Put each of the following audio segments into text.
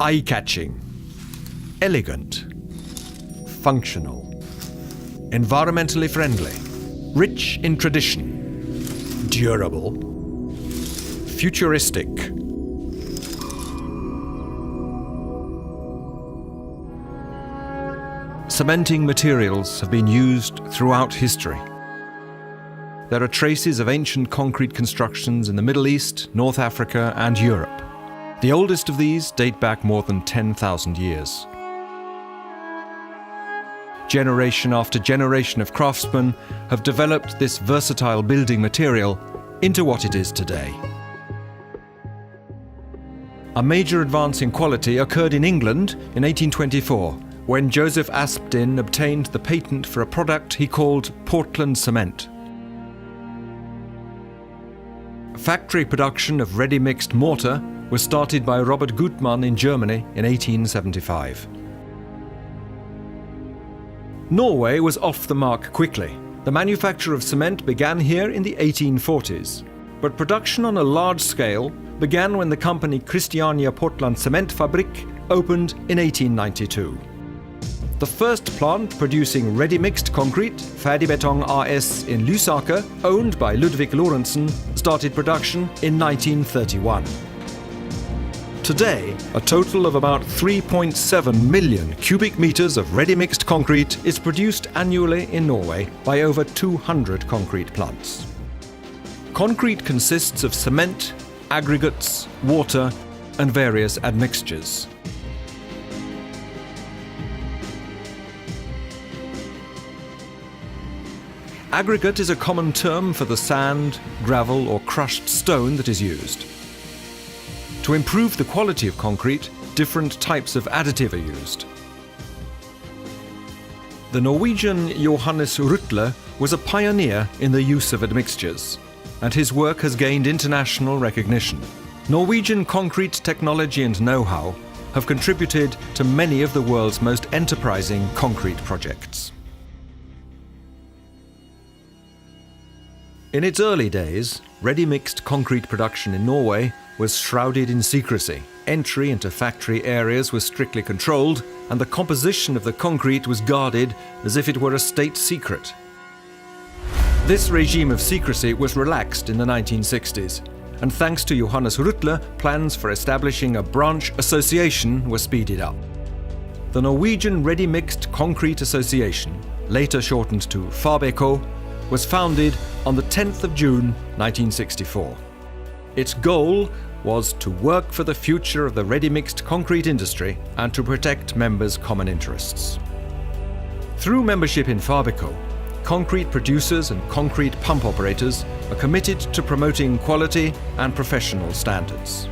eye-catching, elegant, functional, environmentally friendly, rich in tradition, durable, futuristic. Cementing materials have been used throughout history. There are traces of ancient concrete constructions in the Middle East, North Africa, and Europe. The oldest of these date back more than 10,000 years. Generation after generation of craftsmen have developed this versatile building material into what it is today. A major advance in quality occurred in England in 1824, when Joseph Aspdin obtained the patent for a product he called Portland cement. Factory production of ready-mixed mortar was started by Robert Gutmann in Germany in 1875. Norway was off the mark quickly. The manufacture of cement began here in the 1840s, but production on a large scale began when the company Christiania Portland Cementfabrik opened in 1892. The first plant producing ready-mixed concrete, Färdigbetong AS in Lysaker, owned by Ludvig Lorentzen, started production in 1931. Today, a total of about 3.7 million cubic meters of ready-mixed concrete is produced annually in Norway by over 200 concrete plants. Concrete consists of cement, aggregates, water, and various admixtures. Aggregate is a common term for the sand, gravel, or crushed stone that is used. To improve the quality of concrete, different types of additive are used. The Norwegian Johannes Rutle was a pioneer in the use of admixtures, and his work has gained international recognition. Norwegian concrete technology and know-how have contributed to many of the world's most enterprising concrete projects. In its early days, ready-mixed concrete production in Norway was shrouded in secrecy. Entry into factory areas was strictly controlled, and the composition of the concrete was guarded as if it were a state secret. This regime of secrecy was relaxed in the 1960s, and thanks to Johannes Rutle, plans for establishing a branch association were speeded up. The Norwegian Ready-Mixed Concrete Association, later shortened to Fabeko, was founded on the 10th of June 1964. Its goal was to work for the future of the ready-mixed concrete industry and to protect members' common interests. Through membership in Fabeko, concrete producers and concrete pump operators are committed to promoting quality and professional standards.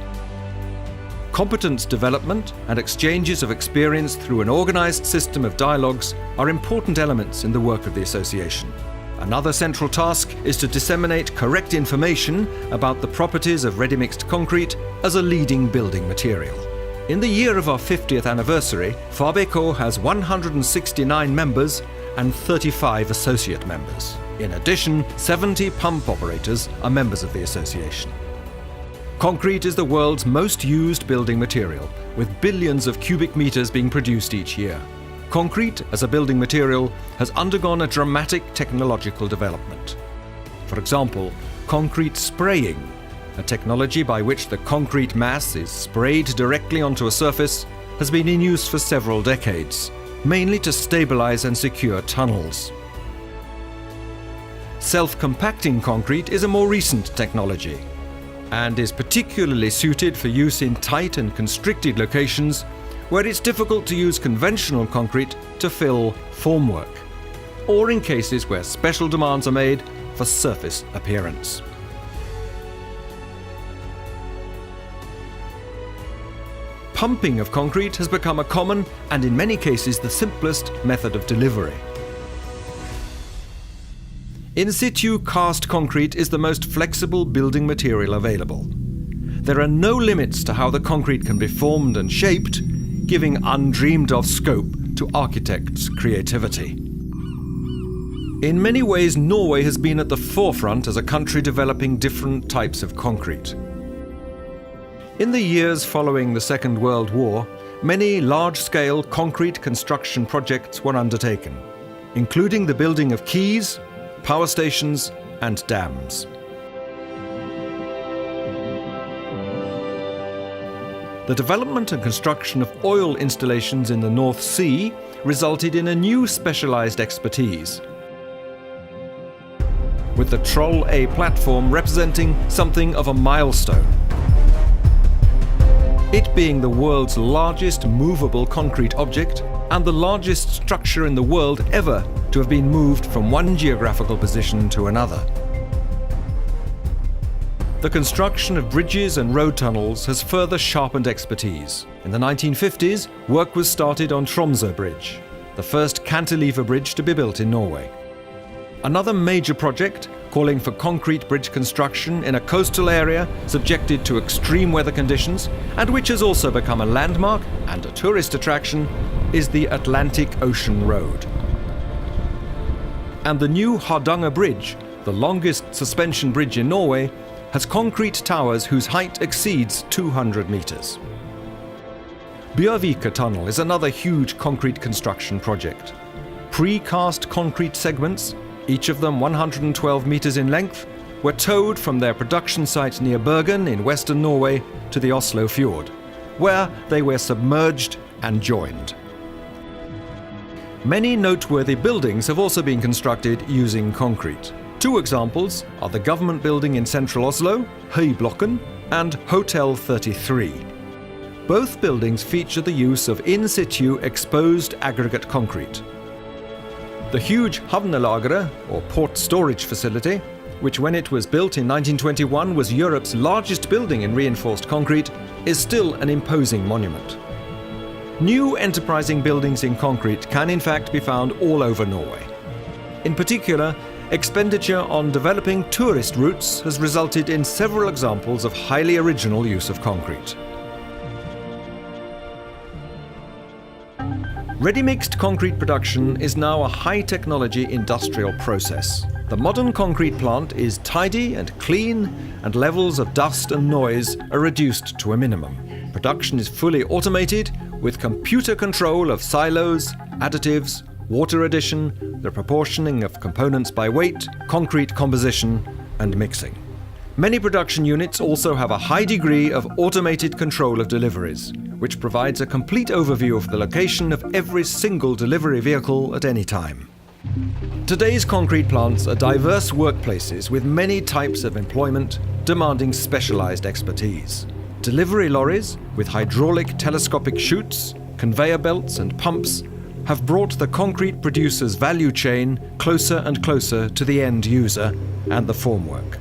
Competence development and exchanges of experience through an organized system of dialogues are important elements in the work of the association. Another central task is to disseminate correct information about the properties of ready-mixed concrete as a leading building material. In the year of our 50th anniversary, Fabeko has 169 members and 35 associate members. In addition, 70 pump operators are members of the association. Concrete is the world's most used building material, with billions of cubic meters being produced each year. Concrete, as a building material, has undergone a dramatic technological development. For example, concrete spraying, a technology by which the concrete mass is sprayed directly onto a surface, has been in use for several decades, mainly to stabilize and secure tunnels. Self-compacting concrete is a more recent technology and is particularly suited for use in tight and constricted locations where it's difficult to use conventional concrete to fill formwork, or in cases where special demands are made for surface appearance. Pumping of concrete has become a common and in many cases the simplest method of delivery. In situ cast concrete is the most flexible building material available. There are no limits to how the concrete can be formed and shaped, giving undreamed of scope to architects' creativity. In many ways, Norway has been at the forefront as a country developing different types of concrete. In the years following the Second World War, many large-scale concrete construction projects were undertaken, including the building of quays, power stations, and dams. The development and construction of oil installations in the North Sea resulted in a new specialized expertise, with the Troll A platform representing something of a milestone. It being the world's largest movable concrete object and the largest structure in the world ever to have been moved from one geographical position to another. The construction of bridges and road tunnels has further sharpened expertise. In the 1950s, work was started on Tromsø Bridge, the first cantilever bridge to be built in Norway. Another major project, calling for concrete bridge construction in a coastal area subjected to extreme weather conditions, and which has also become a landmark and a tourist attraction, is the Atlantic Ocean Road. And the new Hardanger Bridge, the longest suspension bridge in Norway, has concrete towers whose height exceeds 200 meters. Bjørvika Tunnel is another huge concrete construction project. Precast concrete segments, each of them 112 meters in length, were towed from their production site near Bergen in western Norway to the Oslo fjord, where they were submerged and joined. Many noteworthy buildings have also been constructed using concrete. Two examples are the government building in central Oslo, Høyblokken, and Hotel 33. Both buildings feature the use of in-situ exposed aggregate concrete. The huge Havnelageret, or port storage facility, which when it was built in 1921 was Europe's largest building in reinforced concrete, is still an imposing monument. New enterprising buildings in concrete can in fact be found all over Norway. In particular, expenditure on developing tourist routes has resulted in several examples of highly original use of concrete. Ready-mixed concrete production is now a high-technology industrial process. The modern concrete plant is tidy and clean, and levels of dust and noise are reduced to a minimum. Production is fully automated, with computer control of silos, additives, water addition, the proportioning of components by weight, concrete composition, and mixing. Many production units also have a high degree of automated control of deliveries, which provides a complete overview of the location of every single delivery vehicle at any time. Today's concrete plants are diverse workplaces with many types of employment, demanding specialized expertise. Delivery lorries with hydraulic telescopic chutes, conveyor belts and pumps have brought the concrete producer's value chain closer and closer to the end user and the formwork.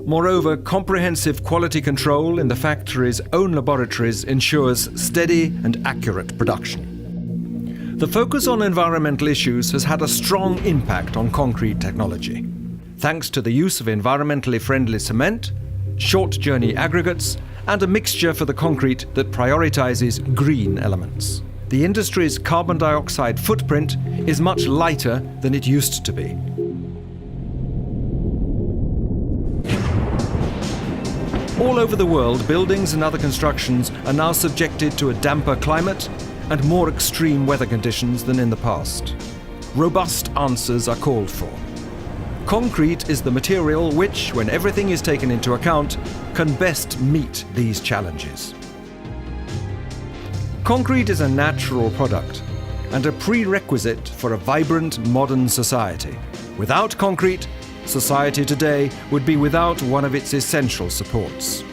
Moreover, comprehensive quality control in the factory's own laboratories ensures steady and accurate production. The focus on environmental issues has had a strong impact on concrete technology. Thanks to the use of environmentally friendly cement, short journey aggregates, and a mixture for the concrete that prioritizes green elements. The industry's carbon dioxide footprint is much lighter than it used to be. All over the world, buildings and other constructions are now subjected to a damper climate and more extreme weather conditions than in the past. Robust answers are called for. Concrete is the material which, when everything is taken into account, can best meet these challenges. Concrete is a natural product and a prerequisite for a vibrant modern society. Without concrete, society today would be without one of its essential supports.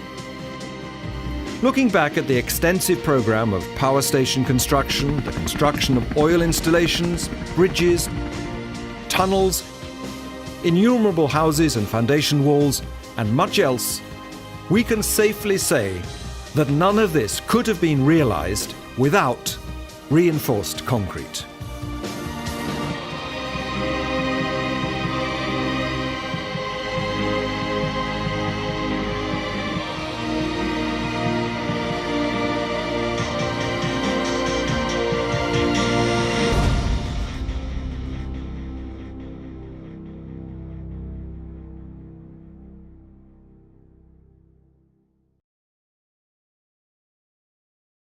Looking back at the extensive program of power station construction, the construction of oil installations, bridges, tunnels, innumerable houses and foundation walls, and much else, we can safely say that none of this could have been realized without reinforced concrete.